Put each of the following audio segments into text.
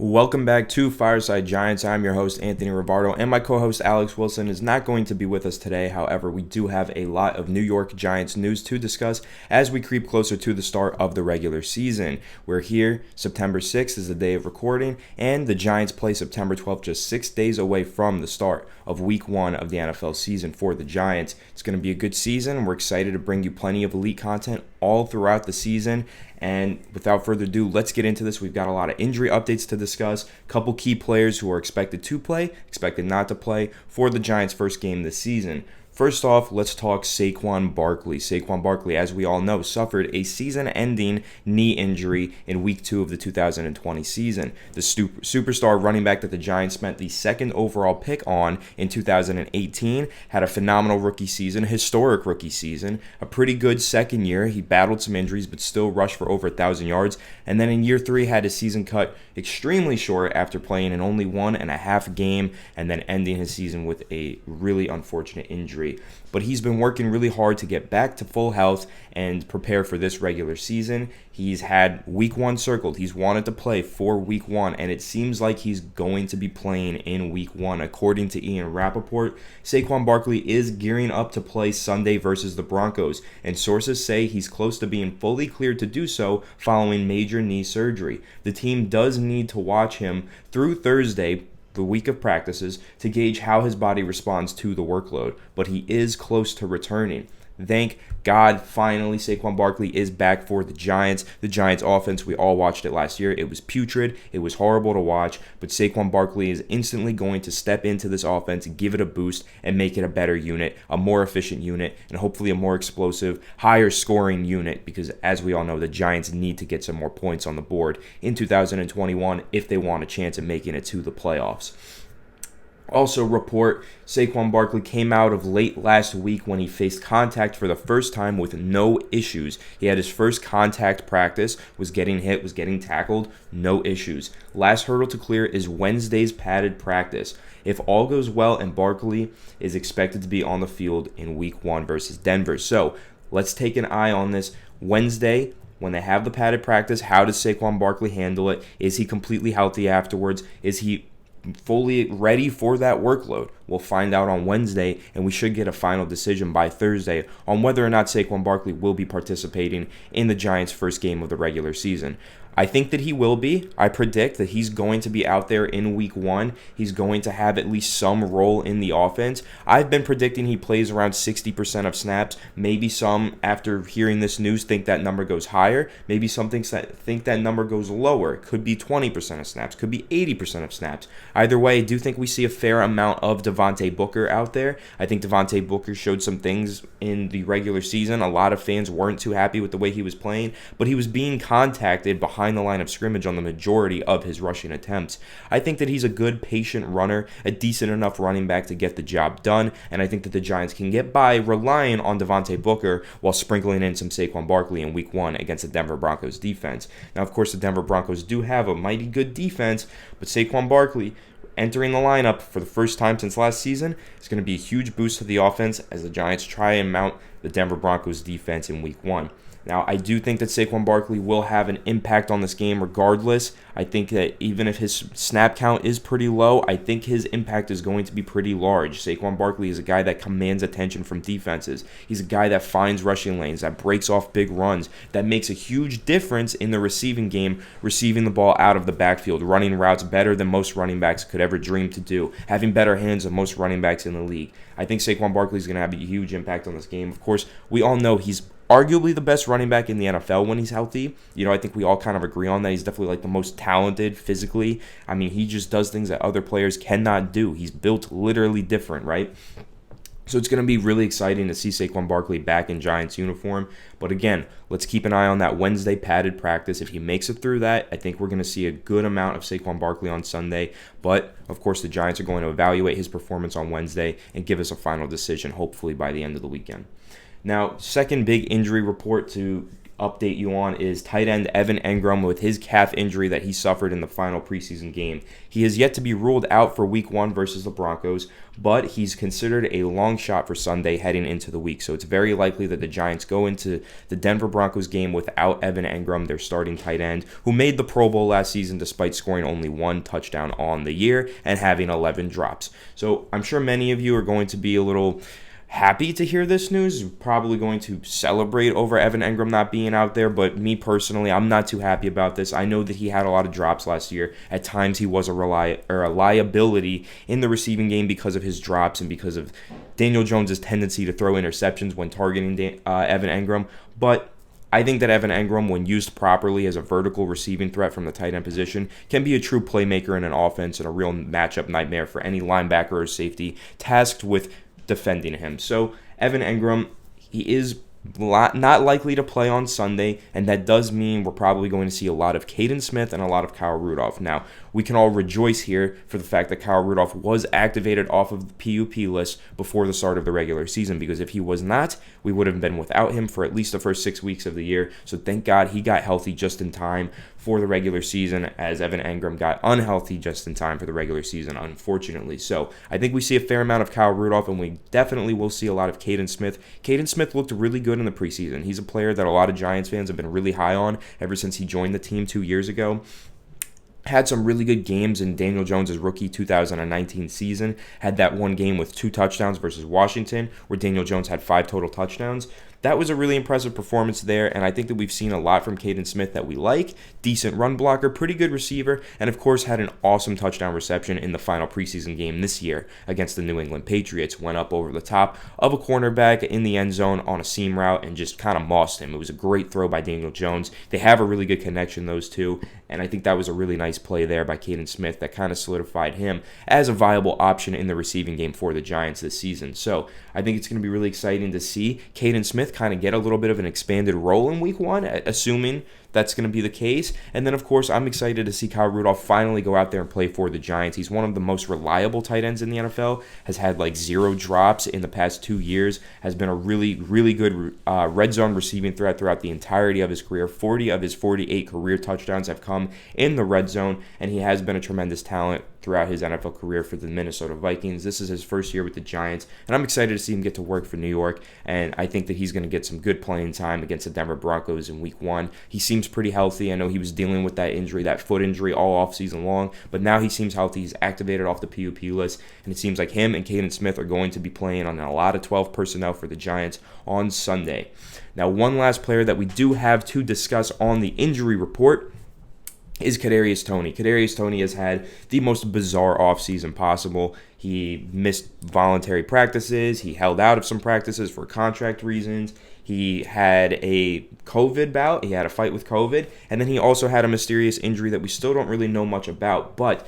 Welcome back to Fireside Giants. I'm your host, Anthony Rivardo, and my co-host, Alex Wilson, is not going to be with us today. However, we do have a lot of New York Giants news to discuss as we creep closer to the start of the regular season. We're here. September 6th is the day of recording, and the Giants play September 12th, just 6 days away from the start of Week 1 of the NFL season for the Giants. It's going to be a good season. We're excited to bring you plenty of elite content all throughout the season. And without further ado, let's get into this. We've got a lot of injury updates to discuss, a couple key players who are expected to play, expected not to play for the Giants' first game this season. First off, let's talk Saquon Barkley. Saquon Barkley, as we all know, suffered a season-ending knee injury in Week 2 of the 2020 season. The superstar running back that the Giants spent the second overall pick on in 2018 had a phenomenal rookie season, historic rookie season, a pretty good second year. He battled some injuries but still rushed for over 1,000 yards. And then in year 3 had his season cut extremely short after playing in only 1.5 games and then ending his season with a really unfortunate injury. But he's been working really hard to get back to full health and prepare for this regular season. He's had Week 1 circled. He's wanted to play for Week 1, and it seems like he's going to be playing in Week 1. According to Ian Rappaport, Saquon Barkley is gearing up to play Sunday versus the Broncos, and sources say he's close to being fully cleared to do so following major knee surgery. The team does need to watch him through Thursday, the week of practices, to gauge how his body responds to the workload, but he is close to returning. Thank God, finally, Saquon Barkley is back for the Giants. The Giants offense, we all watched it last year. It was putrid. It was horrible to watch, but Saquon Barkley is instantly going to step into this offense, give it a boost, and make it a better unit, a more efficient unit, and hopefully a more explosive, higher scoring unit, because as we all know, the Giants need to get some more points on the board in 2021 if they want a chance at making it to the playoffs. Also report, Saquon Barkley came out of late last week when he faced contact for the first time with no issues. He had his first contact practice, was getting hit, was getting tackled, no issues. Last hurdle to clear is Wednesday's padded practice. If all goes well, and Barkley is expected to be on the field in Week 1 versus Denver. So let's take an eye on this Wednesday. When they have the padded practice, how does Saquon Barkley handle it? Is he completely healthy afterwards? Is he fully ready for that workload? We'll find out on Wednesday, and we should get a final decision by Thursday on whether or not Saquon Barkley will be participating in the Giants' first game of the regular season. I think that he will be. I predict that he's going to be out there in Week 1. He's going to have at least some role in the offense. I've been predicting he plays around 60% of snaps. Maybe some, after hearing this news, think that number goes higher. Maybe some think that number goes lower. It could be 20% of snaps. Could be 80% of snaps. Either way, I do think we see a fair amount of Devontae Booker out there. I think Devontae Booker showed some things in the regular season. A lot of fans weren't too happy with the way he was playing, but he was being contacted behind the line of scrimmage on the majority of his rushing attempts. I think that he's a good, patient runner, a decent enough running back to get the job done, and I think that the Giants can get by relying on Devontae Booker while sprinkling in some Saquon Barkley in Week 1 against the Denver Broncos defense. Now, of course, the Denver Broncos do have a mighty good defense, but Saquon Barkley entering the lineup for the first time since last season is going to be a huge boost to the offense as the Giants try and mount the Denver Broncos defense in Week 1. Now, I do think that Saquon Barkley will have an impact on this game regardless. I think that even if his snap count is pretty low, I think his impact is going to be pretty large. Saquon Barkley is a guy that commands attention from defenses. He's a guy that finds rushing lanes, that breaks off big runs, that makes a huge difference in the receiving game, receiving the ball out of the backfield, running routes better than most running backs could ever dream to do, having better hands than most running backs in the league. I think Saquon Barkley is going to have a huge impact on this game. Of course, we all know he's arguably the best running back in the NFL when he's healthy. I think we all kind of agree on that. He's definitely like the most talented physically. I mean, he just does things that other players cannot do. He's built literally different, right? So it's going to be really exciting to see Saquon Barkley back in Giants uniform. But again, let's keep an eye on that Wednesday padded practice. If he makes it through that, I think we're going to see a good amount of Saquon Barkley on Sunday. But, of course, the Giants are going to evaluate his performance on Wednesday and give us a final decision, hopefully by the end of the weekend. Now, second big injury report to update you on is tight end Evan Engram with his calf injury that he suffered in the final preseason game. He is yet to be ruled out for week 1 versus the Broncos, but he's considered a long shot for Sunday heading into the week. So it's very likely that the Giants go into the Denver Broncos game without Evan Engram, their starting tight end, who made the Pro Bowl last season despite scoring only 1 touchdown on the year and having 11 drops. So I'm sure many of you are going to be a little happy to hear this news. Probably going to celebrate over Evan Engram not being out there, but me personally, I'm not too happy about this. I know that he had a lot of drops last year. At times, he was a liability in the receiving game because of his drops and because of Daniel Jones' tendency to throw interceptions when targeting Evan Engram. But I think that Evan Engram, when used properly as a vertical receiving threat from the tight end position, can be a true playmaker in an offense and a real matchup nightmare for any linebacker or safety tasked with defending him. So Evan Engram, he is not likely to play on Sunday, and that does mean we're probably going to see a lot of Caden Smith and a lot of Kyle Rudolph. Now, we can all rejoice here for the fact that Kyle Rudolph was activated off of the PUP list before the start of the regular season, because if he was not, we would have been without him for at least the first 6 weeks of the year. So thank God he got healthy just in time for the regular season, as Evan Engram got unhealthy just in time for the regular season, unfortunately. So I think we see a fair amount of Kyle Rudolph, and we definitely will see a lot of Caden Smith. Caden Smith looked really good in the preseason. He's a player that a lot of Giants fans have been really high on ever since he joined the team 2 years ago. Had some really good games in Daniel Jones' rookie 2019 season. Had that one game with 2 touchdowns versus Washington, where Daniel Jones had 5 total touchdowns. That was a really impressive performance there, and I think that we've seen a lot from Caden Smith that we like. Decent run blocker, pretty good receiver, and of course had an awesome touchdown reception in the final preseason game this year against the New England Patriots. Went up over the top of a cornerback in the end zone on a seam route and just kind of mossed him. It was a great throw by Daniel Jones. They have a really good connection, those two, and I think that was a really nice play there by Caden Smith that kind of solidified him as a viable option in the receiving game for the Giants this season. So I think it's going to be really exciting to see Caden Smith kind of get a little bit of an expanded role in week 1, assuming that's going to be the case. And then, of course, I'm excited to see Kyle Rudolph finally go out there and play for the Giants. He's one of the most reliable tight ends in the NFL, has had like 0 drops in the past 2 years, has been a really, really good red zone receiving threat throughout the entirety of his career. 40 of his 48 career touchdowns have come in the red zone, and he has been a tremendous talent throughout his NFL career for the Minnesota Vikings. This is his first year with the Giants, and I'm excited to see him get to work for New York, and I think that he's going to get some good playing time against the Denver Broncos in week 1. He seems pretty healthy. I know he was dealing with that injury, that foot injury, all offseason long, but now he seems healthy. He's activated off the PUP list, and it seems like him and Caden Smith are going to be playing on a lot of 12 personnel for the Giants on Sunday. Now, one last player that we do have to discuss on the injury report is Kadarius Toney. Kadarius Toney has had the most bizarre offseason possible. He missed voluntary practices. He held out of some practices for contract reasons. He had a COVID bout. He had a fight with COVID. And then he also had a mysterious injury that we still don't really know much about. But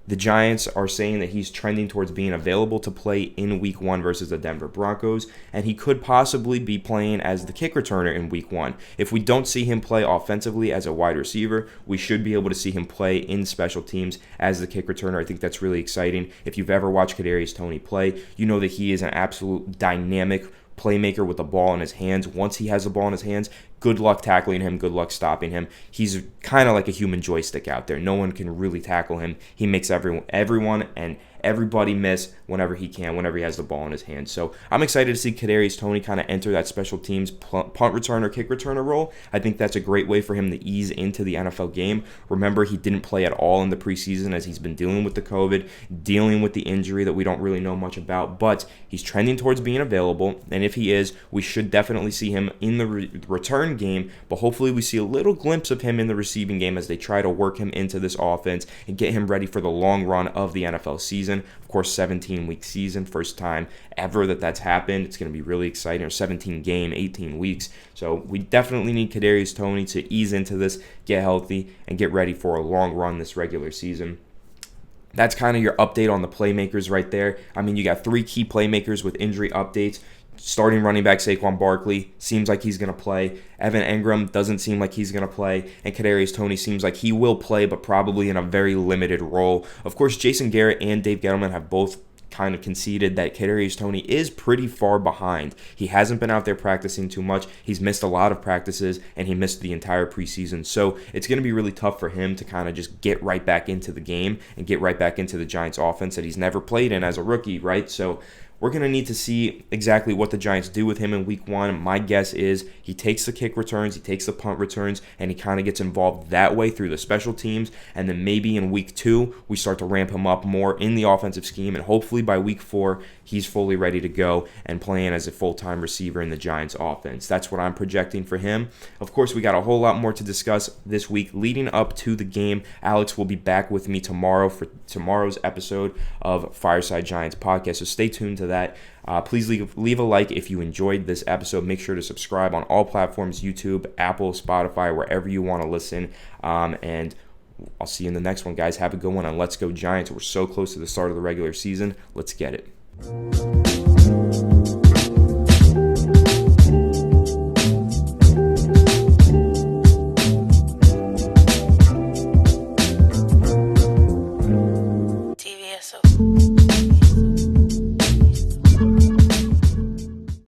the Giants are saying that he's trending towards being available to play in week 1 versus the Denver Broncos, and he could possibly be playing as the kick returner in week 1. If we don't see him play offensively as a wide receiver, we should be able to see him play in special teams as the kick returner. I think that's really exciting. If you've ever watched Kadarius Toney play, you know that he is an absolute dynamic playmaker with the ball in his hands. Once he has the ball in his hands, good luck tackling him, good luck stopping him. He's kind of like a human joystick out there. No one can really tackle him. He makes everyone and everybody miss whenever he can, whenever he has the ball in his hands. So I'm excited to see Kadarius Toney kind of enter that special teams punt returner, kick returner role. I think that's a great way for him to ease into the NFL game. Remember, he didn't play at all in the preseason as he's been dealing with the COVID, dealing with the injury that we don't really know much about, but he's trending towards being available, and if he is, we should definitely see him in the return game, but hopefully we see a little glimpse of him in the receiving game as they try to work him into this offense and get him ready for the long run of the NFL season. Of course, 17-week season, first time ever that's happened. It's going to be really exciting. Or 17-game, 18 weeks. So we definitely need Kadarius Toney to ease into this, get healthy, and get ready for a long run this regular season. That's kind of your update on the playmakers right there. I mean, you got 3 key playmakers with injury updates. Starting running back Saquon Barkley seems like he's going to play. Evan Engram doesn't seem like he's going to play. And Kadarius Toney seems like he will play, but probably in a very limited role. Of course, Jason Garrett and Dave Gettleman have both kind of conceded that Kadarius Toney is pretty far behind. He hasn't been out there practicing too much. He's missed a lot of practices, and he missed the entire preseason. So it's going to be really tough for him to kind of just get right back into the game and get right back into the Giants offense that he's never played in as a rookie, right? So we're going to need to see exactly what the Giants do with him in week 1. My guess is he takes the kick returns, he takes the punt returns, and he kind of gets involved that way through the special teams. And then maybe in week 2, we start to ramp him up more in the offensive scheme. And hopefully by week 4, he's fully ready to go and playing as a full-time receiver in the Giants offense. That's what I'm projecting for him. Of course, we got a whole lot more to discuss this week leading up to the game. Alex will be back with me tomorrow for tomorrow's episode of Fireside Giants podcast. So stay tuned to that. Please leave a like if you enjoyed this episode. Make sure to subscribe on all platforms, YouTube, Apple, Spotify, wherever you want to listen. And I'll see you in the next one, guys. Have a good one, and let's go Giants. We're so close to the start of the regular season. Let's get it.